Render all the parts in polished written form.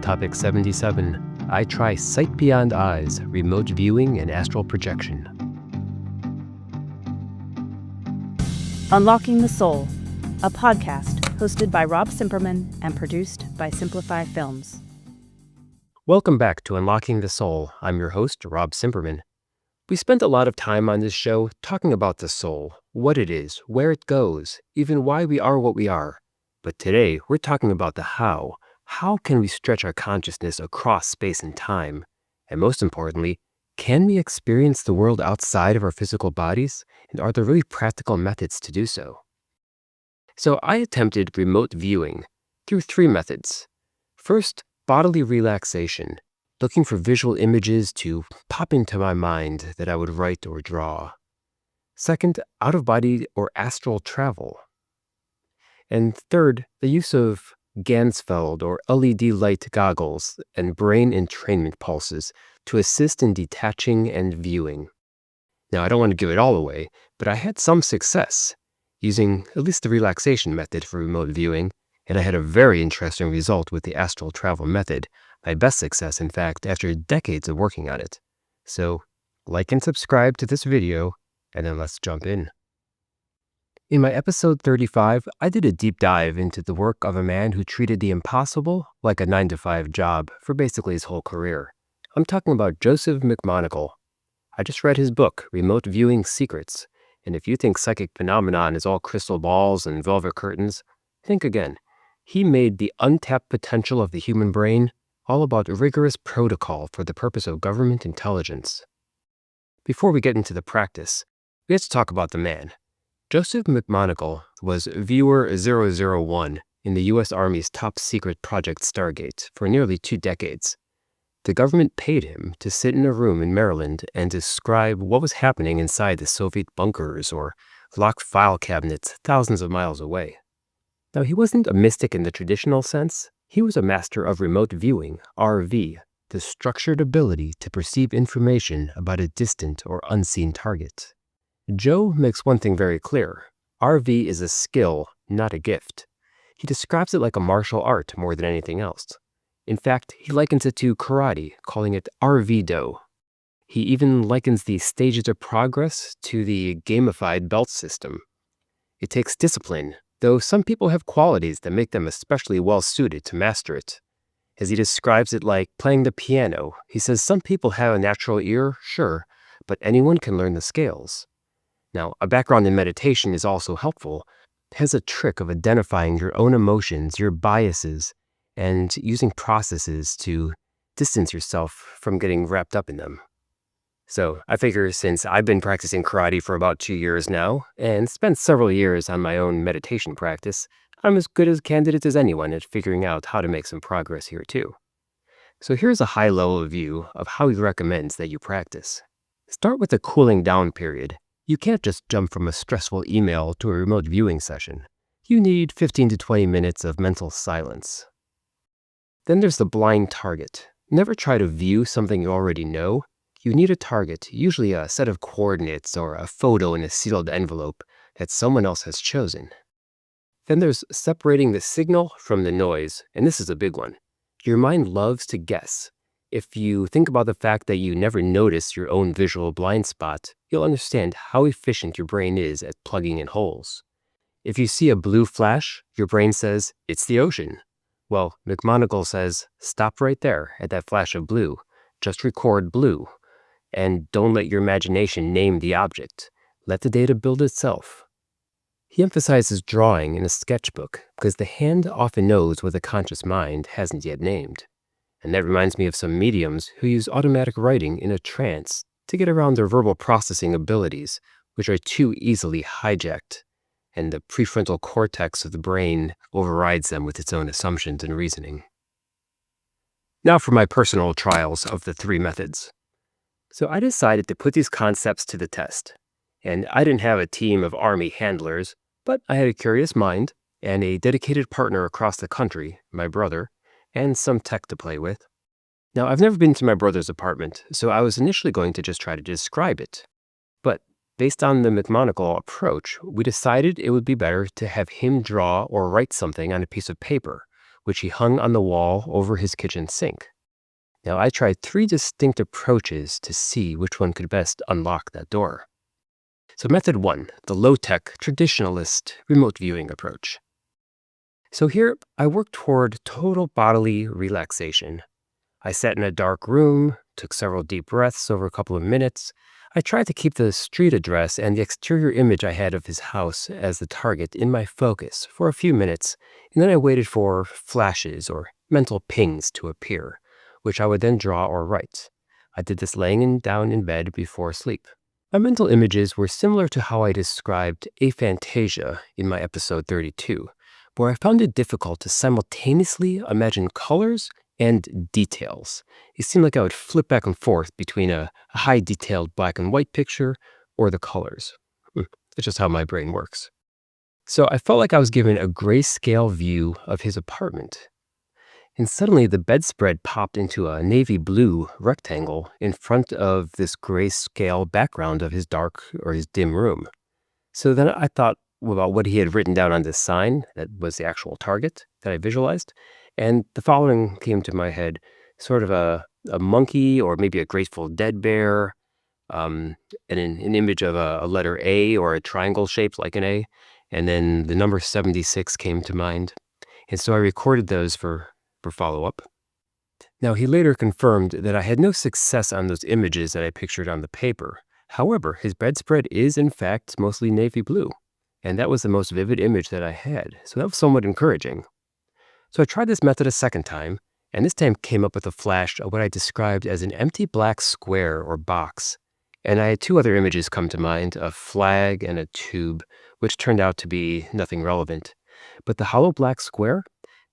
Topic 77. I try sight beyond eyes, remote viewing, and astral projection. Unlocking the Soul, a podcast hosted by Rob Cimperman and produced by Simplify Films. Welcome back to Unlocking the Soul. I'm your host, Rob Cimperman. We spent a lot of time on this show talking about the soul, what it is, where it goes, even why we are what we are. But today, we're talking about the how. How can we stretch our consciousness across space and time? And most importantly, can we experience the world outside of our physical bodies? And are there really practical methods to do so? So I attempted remote viewing through 3 methods. First, bodily relaxation, looking for visual images to pop into my mind that I would write or draw. Second, out-of-body or astral travel. And third, the use of Ganzfeld or LED light goggles and brain entrainment pulses to assist in detaching and viewing. Now, I don't want to give it all away, but I had some success using at least the relaxation method for remote viewing, and I had a very interesting result with the astral travel method, my best success, in fact, after decades of working on it. So, like and subscribe to this video, and then let's jump in. In my episode 35, I did a deep dive into the work of a man who treated the impossible like a 9-to-5 job for basically his whole career. I'm talking about Joseph McMoneagle. I just read his book, Remote Viewing Secrets, and if you think psychic phenomenon is all crystal balls and velvet curtains, think again. He made the untapped potential of the human brain all about rigorous protocol for the purpose of government intelligence. Before we get into the practice, we have to talk about the man. Joseph McMoneagle was Viewer 001 in the U.S. Army's top-secret Project Stargate for nearly 2 decades. The government paid him to sit in a room in Maryland and describe what was happening inside the Soviet bunkers or locked file cabinets thousands of miles away. Now, he wasn't a mystic in the traditional sense. He was a master of remote viewing, RV, the structured ability to perceive information about a distant or unseen target. Joe makes one thing very clear. RV is a skill, not a gift. He describes it like a martial art more than anything else. In fact, he likens it to karate, calling it RV-doh. He even likens the stages of progress to the gamified belt system. It takes discipline, though some people have qualities that make them especially well-suited to master it. As he describes it like playing the piano, he says some people have a natural ear, sure, but anyone can learn the scales. Now, a background in meditation is also helpful. It has a trick of identifying your own emotions, your biases, and using processes to distance yourself from getting wrapped up in them. So I figure since I've been practicing karate for about 2 years now and spent several years on my own meditation practice, I'm as good a candidate as anyone at figuring out how to make some progress here too. So here's a high-level view of how he recommends that you practice. Start with a cooling down period. You can't just jump from a stressful email to a remote viewing session. You need 15 to 20 minutes of mental silence. Then there's the blind target. Never try to view something you already know. You need a target, usually a set of coordinates or a photo in a sealed envelope that someone else has chosen. Then there's separating the signal from the noise, and this is a big one. Your mind loves to guess. If you think about the fact that you never notice your own visual blind spot, you'll understand how efficient your brain is at plugging in holes. If you see a blue flash, your brain says, it's the ocean. Well, McMoneagle says, stop right there at that flash of blue. Just record blue. And don't let your imagination name the object. Let the data build itself. He emphasizes drawing in a sketchbook because the hand often knows what the conscious mind hasn't yet named. And that reminds me of some mediums who use automatic writing in a trance to get around their verbal processing abilities, which are too easily hijacked, and the prefrontal cortex of the brain overrides them with its own assumptions and reasoning. Now for my personal trials of the 3 methods. So I decided to put these concepts to the test, and I didn't have a team of Army handlers, but I had a curious mind and a dedicated partner across the country, my brother, and some tech to play with. Now, I've never been to my brother's apartment, so I was initially going to just try to describe it. But based on the McMoneagle approach, we decided it would be better to have him draw or write something on a piece of paper, which he hung on the wall over his kitchen sink. Now, I tried 3 distinct approaches to see which one could best unlock that door. So method 1, the low-tech, traditionalist, remote viewing approach. So here, I worked toward total bodily relaxation. I sat in a dark room, took several deep breaths over a couple of minutes. I tried to keep the street address and the exterior image I had of his house as the target in my focus for a few minutes, and then I waited for flashes or mental pings to appear, which I would then draw or write. I did this laying down in bed before sleep. My mental images were similar to how I described aphantasia in my episode 32, where I found it difficult to simultaneously imagine colors and details. It seemed like I would flip back and forth between a high detailed black and white picture or the colors. That's just how my brain works. So I felt like I was given a grayscale view of his apartment. And suddenly the bedspread popped into a navy blue rectangle in front of this grayscale background of his dark or his dim room. So then I thought about what he had written down on this sign that was the actual target that I visualized. And the following came to my head, sort of a monkey or maybe a Grateful Dead bear, and an image of a letter A or a triangle shaped like an A. And then the number 76 came to mind. And so I recorded those for follow-up. Now, he later confirmed that I had no success on those images that I pictured on the paper. However, his bedspread is in fact mostly navy blue. And that was the most vivid image that I had, so that was somewhat encouraging. So I tried this method a second time, and this time came up with a flash of what I described as an empty black square or box. And I had 2 other images come to mind, a flag and a tube, which turned out to be nothing relevant. But the hollow black square,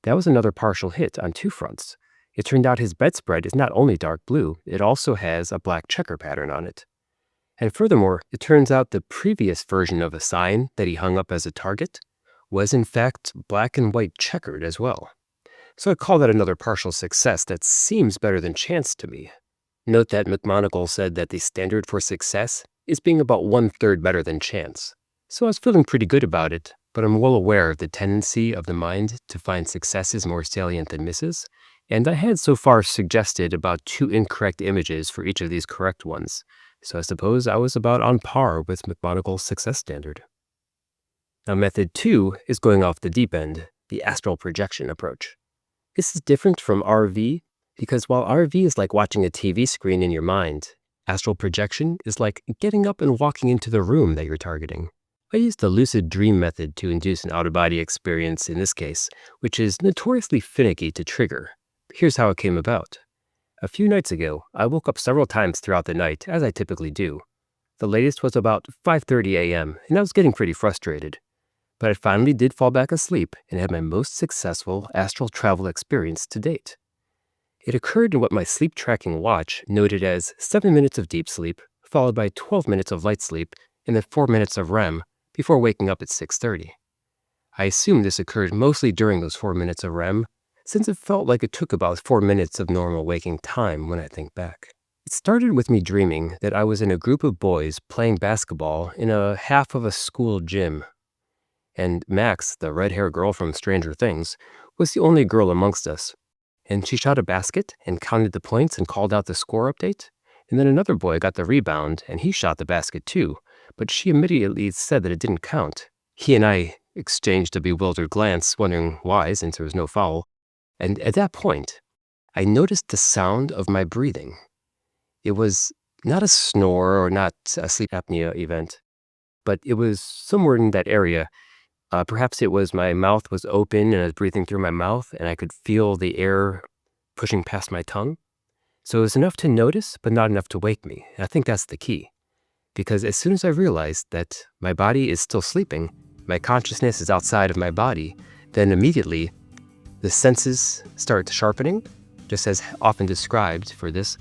that was another partial hit on 2 fronts. It turned out his bedspread is not only dark blue, it also has a black checker pattern on it. And furthermore, it turns out the previous version of a sign that he hung up as a target was in fact black and white checkered as well. So I call that another partial success that seems better than chance to me. Note that McMoneagle said that the standard for success is being about 1/3 better than chance. So I was feeling pretty good about it, but I'm well aware of the tendency of the mind to find successes more salient than misses, and I had so far suggested about 2 incorrect images for each of these correct ones. So I suppose I was about on par with McMoneagle's success standard. Now, method 2 is going off the deep end, the astral projection approach. This is different from RV because while RV is like watching a TV screen in your mind, astral projection is like getting up and walking into the room that you're targeting. I used the lucid dream method to induce an out-of-body experience in this case, which is notoriously finicky to trigger. Here's how it came about. A few nights ago, I woke up several times throughout the night, as I typically do. The latest was about 5:30 a.m., and I was getting pretty frustrated. But I finally did fall back asleep and had my most successful astral travel experience to date. It occurred in what my sleep tracking watch noted as 7 minutes of deep sleep, followed by 12 minutes of light sleep, and then 4 minutes of REM, before waking up at 6:30. I assume this occurred mostly during those 4 minutes of REM, since it felt like it took about 4 minutes of normal waking time when I think back. It started with me dreaming that I was in a group of boys playing basketball in a half of a school gym. And Max, the red-haired girl from Stranger Things, was the only girl amongst us. And she shot a basket and counted the points and called out the score update. And then another boy got the rebound and he shot the basket too, but she immediately said that it didn't count. He and I exchanged a bewildered glance, wondering why, since there was no foul. And at that point, I noticed the sound of my breathing. It was not a snore or not a sleep apnea event, but it was somewhere in that area. Perhaps it was my mouth was open and I was breathing through my mouth and I could feel the air pushing past my tongue. So it was enough to notice, but not enough to wake me. And I think that's the key. Because as soon as I realized that my body is still sleeping, my consciousness is outside of my body, then immediately the senses start sharpening, just as often described for this,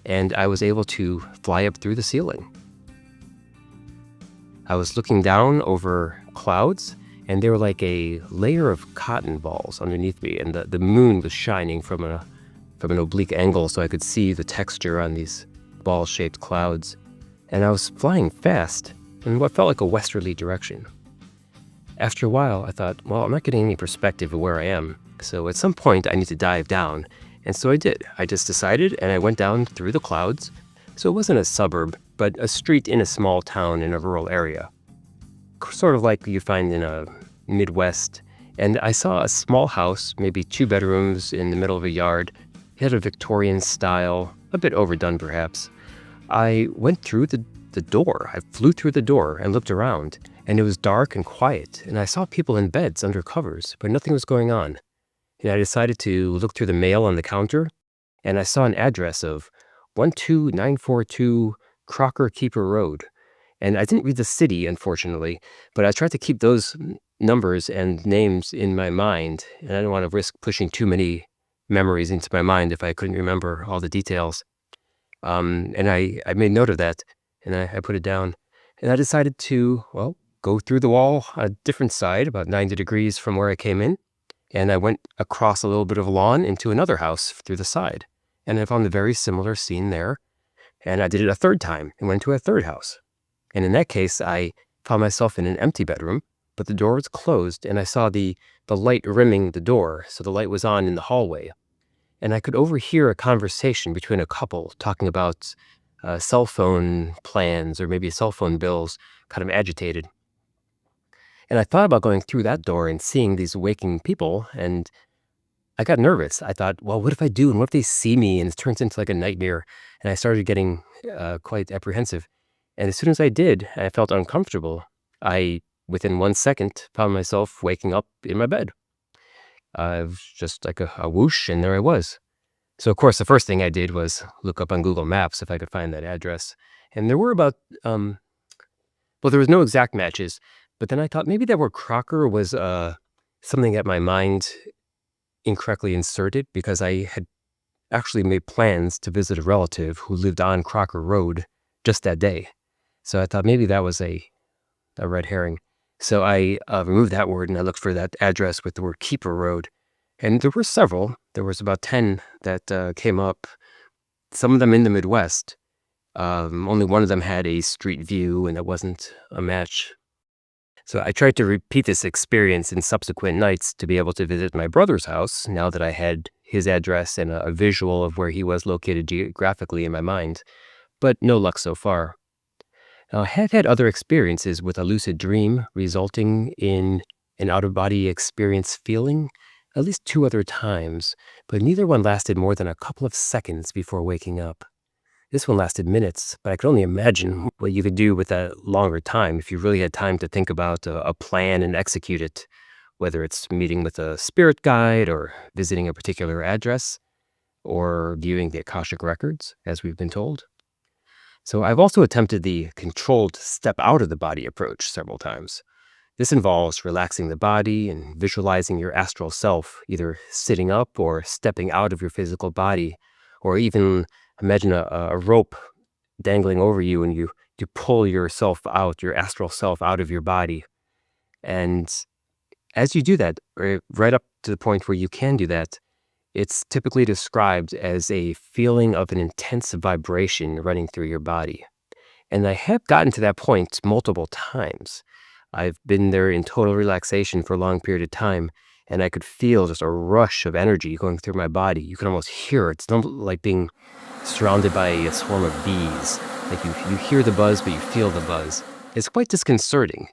and I was able to fly up through the ceiling. I was looking down over clouds, and they were like a layer of cotton balls underneath me, and the moon was shining from an oblique angle so I could see the texture on these ball-shaped clouds. And I was flying fast in what felt like a westerly direction. After a while, I thought, well, I'm not getting any perspective of where I am, So at some point, I need to dive down. And so I did. I just decided, and I went down through the clouds. So it wasn't a suburb, but a street in a small town in a rural area, sort of like you find in a Midwest. And I saw a small house, maybe 2 bedrooms in the middle of a yard. It had a Victorian style, a bit overdone perhaps. I went through the door. I flew through the door and looked around, and it was dark and quiet, and I saw people in beds under covers, but nothing was going on. And I decided to look through the mail on the counter, and I saw an address of 12942 Crocker Keeper Road. And I didn't read the city, unfortunately, but I tried to keep those numbers and names in my mind, and I didn't want to risk pushing too many memories into my mind if I couldn't remember all the details. And I made note of that, and I put it down. And I decided to, well, go through the wall on a different side, about 90 degrees from where I came in. And I went across a little bit of lawn into another house through the side. And I found a very similar scene there. And I did it a third time and went to a third house. And in that case, I found myself in an empty bedroom, but the door was closed, and I saw the light rimming the door, so the light was on in the hallway. And I could overhear a conversation between a couple talking about cell phone plans or maybe cell phone bills, kind of agitated. And I thought about going through that door and seeing these waking people, and I got nervous. I thought, well, what if I do? And what if they see me and it turns into like a nightmare? And I started getting quite apprehensive. And as soon as I did, I felt uncomfortable. I, within 1 second, found myself waking up in my bed. Just like a whoosh, and there I was. So, of course, the first thing I did was look up on Google Maps if I could find that address. And there were about, well, there was no exact matches, but then I thought maybe that word Crocker was something that my mind incorrectly inserted, because I had actually made plans to visit a relative who lived on Crocker Road just that day. So I thought maybe that was a red herring. So I removed that word and I looked for that address with the word Keeper Road. And there were several. There was about 10 that came up, some of them in the Midwest. Only one of them had a street view, and it wasn't a match. So I tried to repeat this experience in subsequent nights to be able to visit my brother's house now that I had his address and a visual of where he was located geographically in my mind, but no luck so far. Now, I have had other experiences with a lucid dream resulting in an out-of-body experience feeling, at least 2 other times, but neither one lasted more than a couple of seconds before waking up. This one lasted minutes, but I could only imagine what you could do with that longer time if you really had time to think about a plan and execute it, whether it's meeting with a spirit guide or visiting a particular address or viewing the Akashic records, as we've been told. So I've also attempted the controlled step out of the body approach several times. This involves relaxing the body and visualizing your astral self, either sitting up or stepping out of your physical body, or even imagine a rope dangling over you and you pull yourself out, your astral self out of your body. And as you do that, right up to the point where you can do that, it's typically described as a feeling of an intense vibration running through your body. And I have gotten to that point multiple times. I've been there in total relaxation for a long period of time, and I could feel just a rush of energy going through my body. You can almost hear it. It's not like being surrounded by a swarm of bees. Like you hear the buzz, but you feel the buzz. It's quite disconcerting.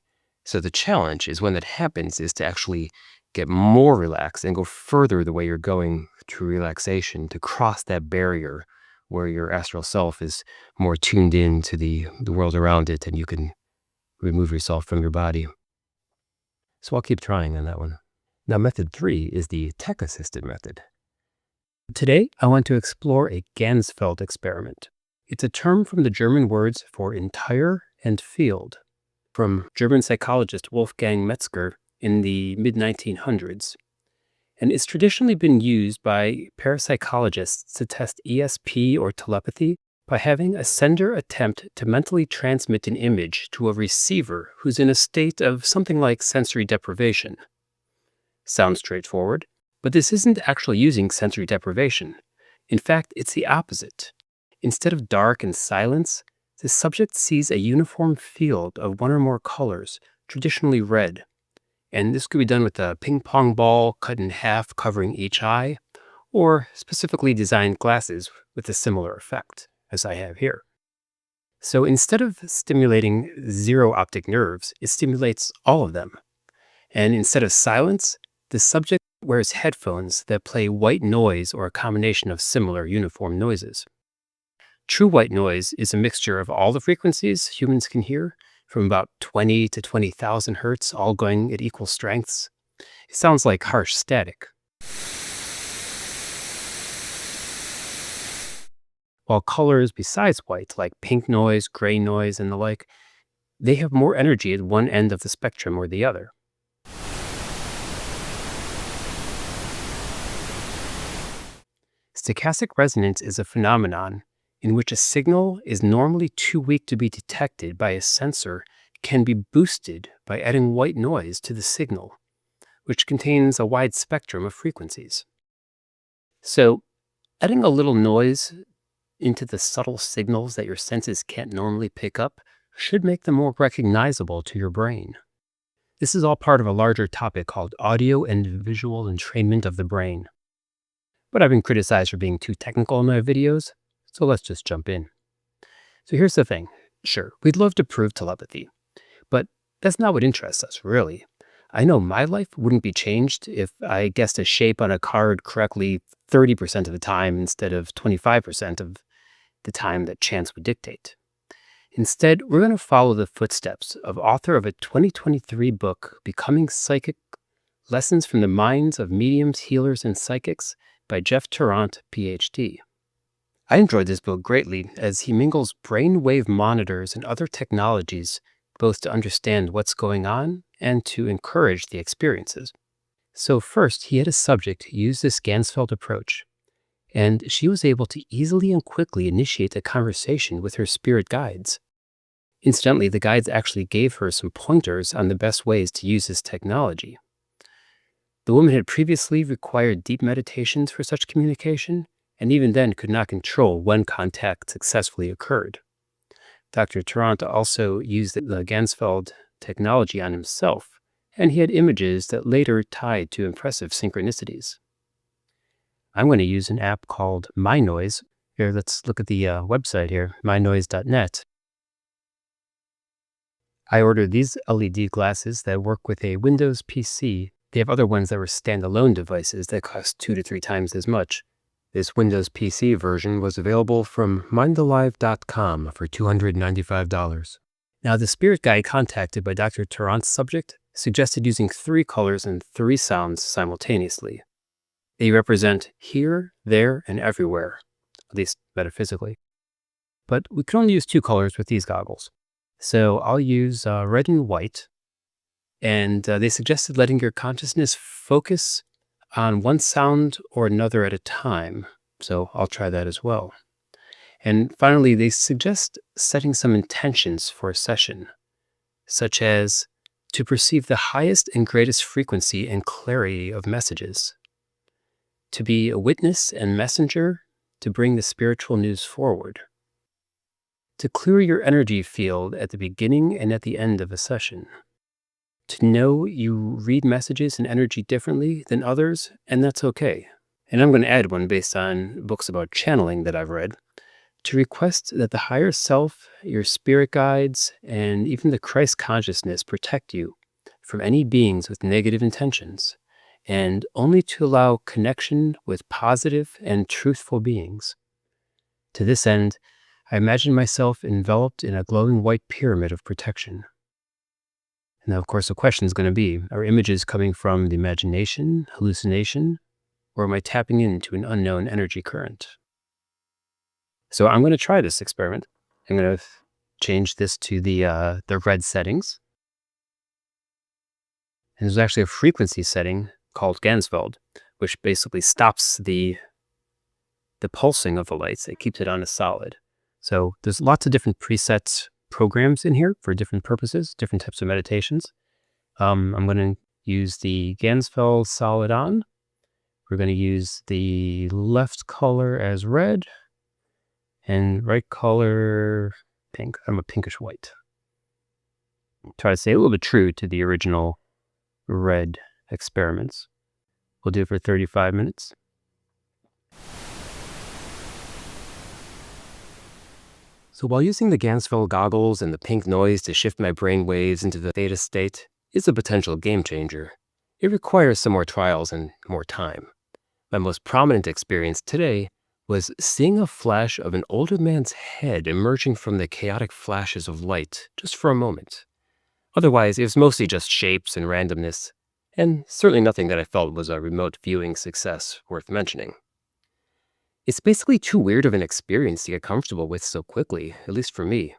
So the challenge is when that happens is to actually get more relaxed and go further the way you're going through relaxation, to cross that barrier where your astral self is more tuned in to the world around it, and you can remove yourself from your body. So I'll keep trying on that one. Now, method 3 is the tech-assisted method. Today, I want to explore a Ganzfeld experiment. It's a term from the German words for entire and field, from German psychologist Wolfgang Metzger in the mid-1900s, and it's traditionally been used by parapsychologists to test ESP or telepathy by having a sender attempt to mentally transmit an image to a receiver who's in a state of something like sensory deprivation. Sounds straightforward, but this isn't actually using sensory deprivation. In fact, it's the opposite. Instead of dark and silence, the subject sees a uniform field of one or more colors, traditionally red. And this could be done with a ping pong ball cut in half covering each eye, or specifically designed glasses with a similar effect, as I have here. So instead of stimulating 0 optic nerves, it stimulates all of them. And instead of silence, the subject wears headphones that play white noise or a combination of similar uniform noises. True white noise is a mixture of all the frequencies humans can hear, from about 20 to 20,000 hertz, all going at equal strengths. It sounds like harsh static. While colors besides white, like pink noise, gray noise, and the like, they have more energy at one end of the spectrum or the other. Stochastic resonance is a phenomenon in which a signal is normally too weak to be detected by a sensor can be boosted by adding white noise to the signal, which contains a wide spectrum of frequencies. So, adding a little noise into the subtle signals that your senses can't normally pick up should make them more recognizable to your brain. This is all part of a larger topic called audio and visual entrainment of the brain. But I've been criticized for being too technical in my videos, so let's just jump in. So here's the thing. Sure, we'd love to prove telepathy, but that's not what interests us, really. I know my life wouldn't be changed if I guessed a shape on a card correctly 30% of the time instead of 25% of the time that chance would dictate. Instead, we're going to follow the footsteps of author of a 2023 book, Becoming Psychic: Lessons from the Minds of Mediums, Healers, and Psychics by Jeff Tarrant, PhD. I enjoyed this book greatly as he mingles brainwave monitors and other technologies both to understand what's going on and to encourage the experiences. So first, he had a subject use this Ganzfeld approach, and she was able to easily and quickly initiate a conversation with her spirit guides. Incidentally, the guides actually gave her some pointers on the best ways to use this technology. The woman had previously required deep meditations for such communication, and even then could not control when contact successfully occurred. Dr. Tarrant also used the Ganzfeld technology on himself, and he had images that later tied to impressive synchronicities. I'm going to use an app called MyNoise. Here, let's look at the website here, mynoise.net. I ordered these LED glasses that work with a Windows PC. They have other ones that were standalone devices that cost 2 to 3 times as much. This Windows PC version was available from mindalive.com for $295. Now, the spirit guide contacted by Dr. Tarrant's subject suggested using 3 colors and 3 sounds simultaneously. They represent here, there, and everywhere, at least metaphysically. But we can only use 2 colors with these goggles. So I'll use red and white. And they suggested letting your consciousness focus on one sound or another at a time. So I'll try that as well. And finally, they suggest setting some intentions for a session, such as to perceive the highest and greatest frequency and clarity of messages, to be a witness and messenger to bring the spiritual news forward, to clear your energy field at the beginning and at the end of a session, to know you read messages and energy differently than others, and that's okay. And I'm going to add one based on books about channeling that I've read, to request that the higher self, your spirit guides, and even the Christ consciousness protect you from any beings with negative intentions, and only to allow connection with positive and truthful beings. To this end, I imagine myself enveloped in a glowing white pyramid of protection. Now, of course, the question is going to be, are images coming from the imagination, hallucination, or am I tapping into an unknown energy current? So I'm going to try this experiment. I'm going to change this to the red settings. And there's actually a frequency setting called Ganzfeld, which basically stops the pulsing of the lights. It keeps it on a solid. So there's lots of different presets programs in here for different purposes, different types of meditations. I'm going to use the Ganzfeld solid on. We're going to use the left color as red and right color pink. I'm a pinkish white. Try to stay a little bit true to the original red experiments. We'll do it for 35 minutes. So while using the Ganzfeld goggles and the pink noise to shift my brain waves into the theta state is a potential game changer, it requires some more trials and more time. My most prominent experience today was seeing a flash of an older man's head emerging from the chaotic flashes of light just for a moment. Otherwise, it was mostly just shapes and randomness, and certainly nothing that I felt was a remote viewing success worth mentioning. It's basically too weird of an experience to get comfortable with so quickly, at least for me.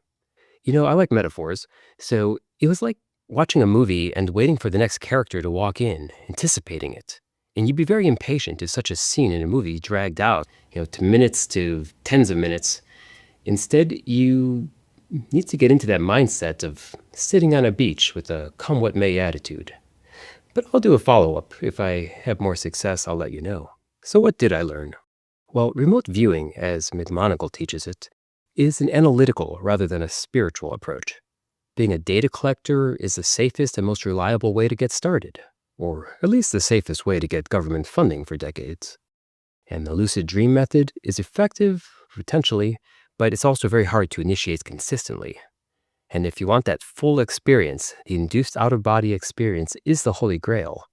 I like metaphors, so it was like watching a movie and waiting for the next character to walk in, anticipating it. And you'd be very impatient if such a scene in a movie dragged out, to minutes to tens of minutes. Instead, you need to get into that mindset of sitting on a beach with a come what may attitude. But I'll do a follow-up. If I have more success, I'll let you know. So what did I learn? Well, remote viewing, as McMoneagle teaches it, is an analytical rather than a spiritual approach. Being a data collector is the safest and most reliable way to get started, or at least the safest way to get government funding for decades. And the lucid dream method is effective, potentially, but it's also very hard to initiate consistently. And if you want that full experience, the induced out-of-body experience is the holy grail.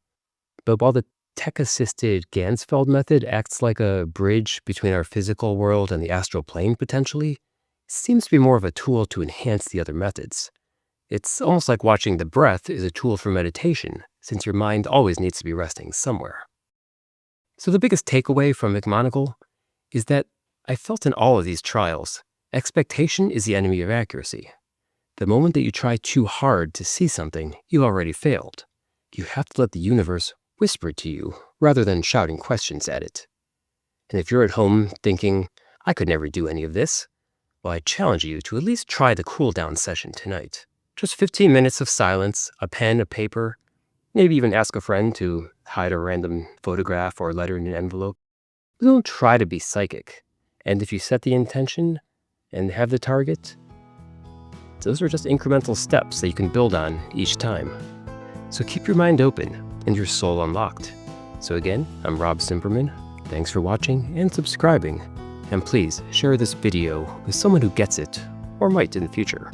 But while the tech-assisted Ganzfeld method acts like a bridge between our physical world and the astral plane potentially, it seems to be more of a tool to enhance the other methods. It's almost like watching the breath is a tool for meditation, since your mind always needs to be resting somewhere. So the biggest takeaway from McMoneagle is that I felt in all of these trials, expectation is the enemy of accuracy. The moment that you try too hard to see something, you already failed. You have to let the universe whisper to you rather than shouting questions at it. And if you're at home thinking, I could never do any of this, well, I challenge you to at least try the cool down session tonight. Just 15 minutes of silence, a pen, a paper, maybe even ask a friend to hide a random photograph or letter in an envelope. But don't try to be psychic. And if you set the intention and have the target, those are just incremental steps that you can build on each time. So keep your mind open and your soul unlocked. So again, I'm Rob Cimperman. Thanks for watching and subscribing. And please share this video with someone who gets it or might in the future.